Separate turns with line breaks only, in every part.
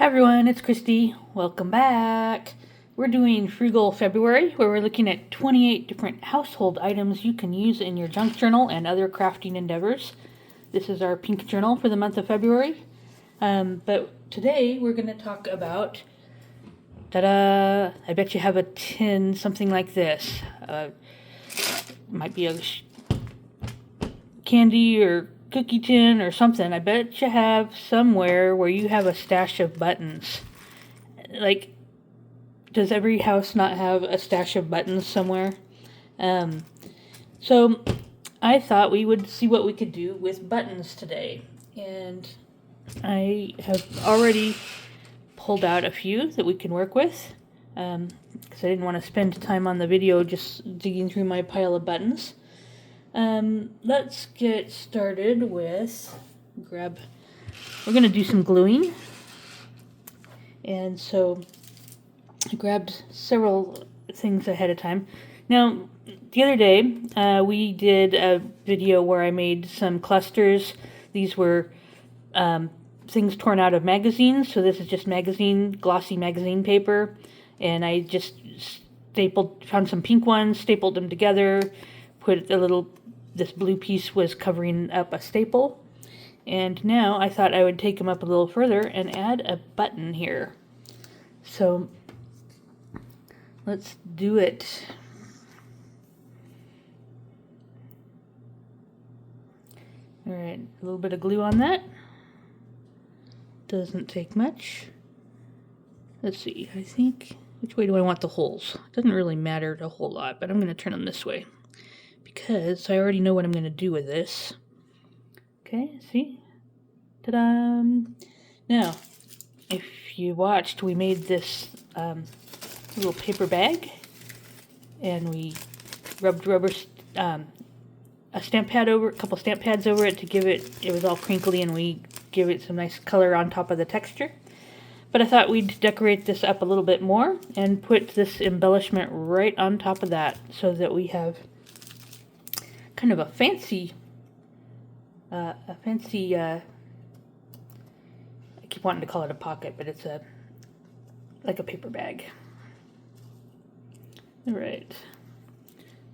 Hi everyone, it's Christy. Welcome back. We're doing Frugal February, where we're looking at 28 different household items you can use in your junk journal and other crafting endeavors. This is our pink journal for the month of February. But today we're going to talk about, ta-da, I bet you have a tin, something like this. Might be a candy or cookie tin or something. I bet you have somewhere where you have a stash of buttons. Like, does every house not have a stash of buttons somewhere? So I thought we would see what we could do with buttons today. And I have already pulled out a few that we can work with, because I didn't want to spend time on the video just digging through my pile of buttons. Let's get started with, we're going to do some gluing. And so I grabbed several things ahead of time. Now, the other day, we did a video where I made some clusters. These were things torn out of magazines. So this is just glossy magazine paper. And I just found some pink ones, stapled them together, this blue piece was covering up a staple. And now I thought I would take them up a little further and add a button here. So let's do it. All right, a little bit of glue on that. Doesn't take much. Let's see, I think, which way do I want the holes? It doesn't really matter a whole lot, but I'm going to turn them this way, because I already know what I'm going to do with this. Okay, see? Ta-da! Now, if you watched, we made this little paper bag, and we rubbed a couple stamp pads over it to give it was all crinkly, and we give it some nice color on top of the texture. But I thought we'd decorate this up a little bit more and put this embellishment right on top of that, so that we have kind of a fancy, I keep wanting to call it a pocket, but it's like a paper bag. All right.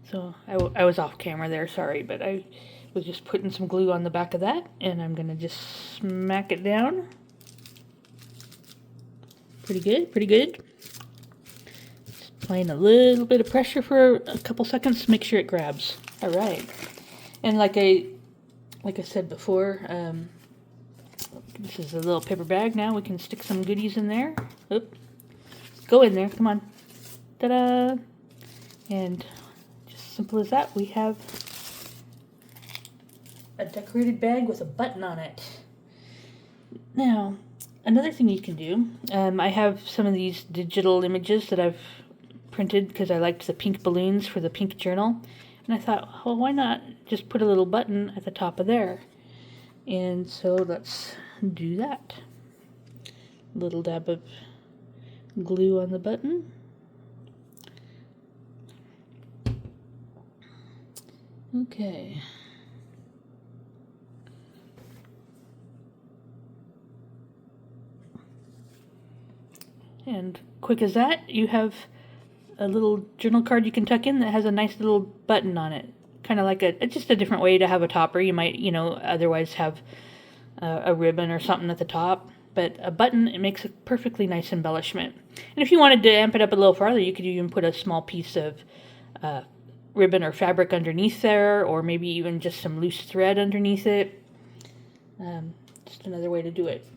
So I was off camera there, sorry, but I was just putting some glue on the back of that, and I'm going to just smack it down. Pretty good, pretty good. Just applying a little bit of pressure for a couple seconds to make sure it grabs. All right. And like I said before, this is a little paper bag now. We can stick some goodies in there. Oop. Go in there, come on. Ta-da! And just simple as that, we have a decorated bag with a button on it. Now, another thing you can do, I have some of these digital images that I've printed because I liked the pink balloons for the pink journal. And I thought, well, why not just put a little button at the top of there? And so let's do that. A little dab of glue on the button. Okay. And quick as that, you have a little journal card you can tuck in that has a nice little button on it. Kind of like just a different way to have a topper. You might, otherwise have a ribbon or something at the top. But a button, it makes a perfectly nice embellishment. And if you wanted to amp it up a little farther, you could even put a small piece of ribbon or fabric underneath there, or maybe even just some loose thread underneath it. Just another way to do it.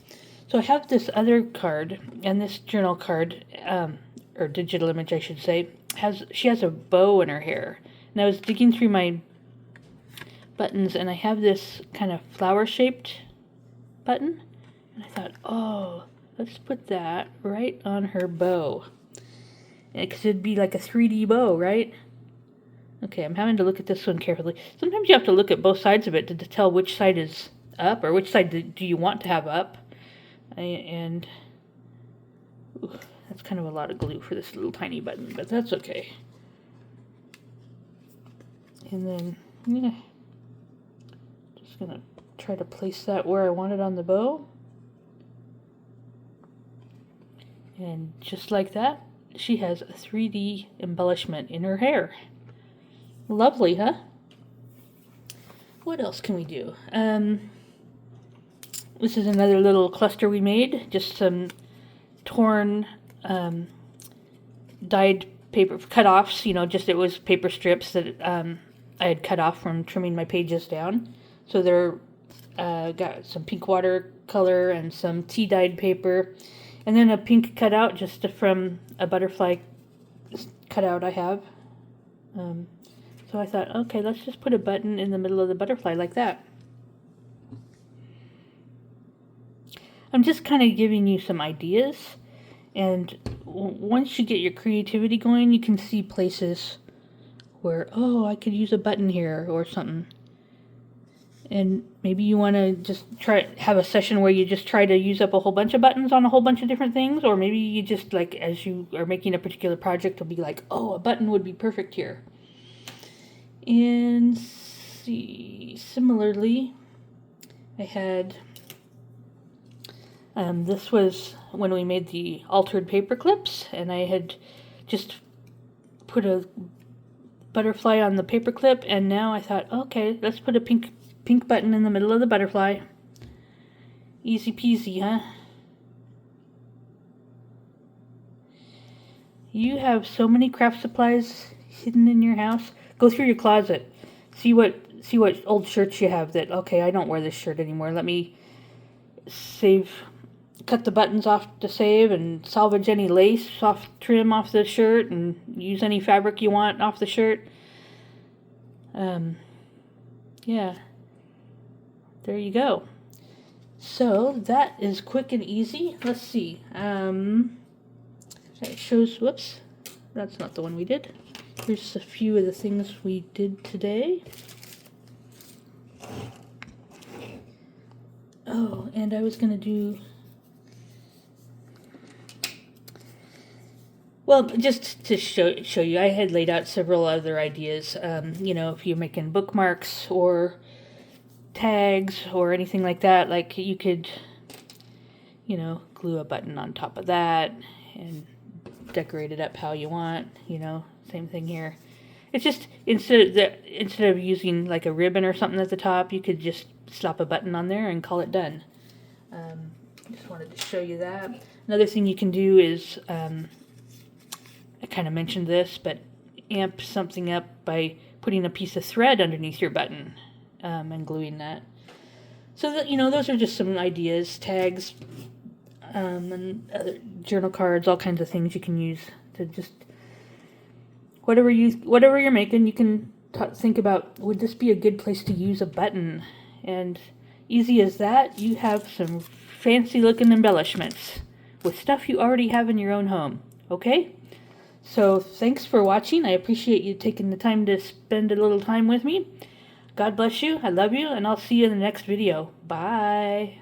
So I have this other card, and this journal card, or digital image I should say, she has a bow in her hair. And I was digging through my buttons, and I have this kind of flower-shaped button. And I thought, oh, let's put that right on her bow. Because it'd be like a 3D bow, right? Okay, I'm having to look at this one carefully. Sometimes you have to look at both sides of it to tell which side is up, or which side do you want to have up. And that's kind of a lot of glue for this little tiny button, but that's okay. And then just gonna try to place that where I want it on the bow. And just like that, she has a 3D embellishment in her hair. Lovely, huh? What else can we do? This is another little cluster we made. Just some torn dyed paper cut-offs. Just it was paper strips that I had cut off from trimming my pages down. So they're got some pink watercolor and some tea dyed paper, and then a pink cutout just from a butterfly cutout I have. So I thought, okay, let's just put a button in the middle of the butterfly like that. I'm just kind of giving you some ideas, and once you get your creativity going, you can see places where, oh, I could use a button here or something. And maybe you want to just have a session where you just try to use up a whole bunch of buttons on a whole bunch of different things, or maybe you just, like, as you are making a particular project, you'll be like, oh, a button would be perfect here. And see, similarly, I had, this was when we made the altered paper clips, and I had just put a butterfly on the paper clip, and now I thought, okay, let's put a pink button in the middle of the butterfly. Easy peasy, huh? You have so many craft supplies hidden in your house. Go through your closet. See what old shirts you have that, okay, I don't wear this shirt anymore. Let me cut the buttons off to save, and salvage any lace trim off the shirt, and use any fabric you want off the shirt. Yeah. There you go. So that is quick and easy. Let's see. That shows, whoops, that's not the one we did. Here's a few of the things we did today. Oh, and I was going to do, well, just to show you, I had laid out several other ideas. If you're making bookmarks or tags or anything like that, like you could, glue a button on top of that and decorate it up how you want. Same thing here. It's just instead of using like a ribbon or something at the top, you could just slap a button on there and call it done. Just wanted to show you that. Another thing you can do is, I kind of mentioned this, but amp something up by putting a piece of thread underneath your button and gluing that. So that, those are just some ideas, tags, and other journal cards, all kinds of things you can use to just whatever you're making. You can think about, would this be a good place to use a button? And easy as that, you have some fancy looking embellishments with stuff you already have in your own home. Okay? So thanks for watching. I appreciate you taking the time to spend a little time with me. God bless you. I love you, and I'll see you in the next video. Bye.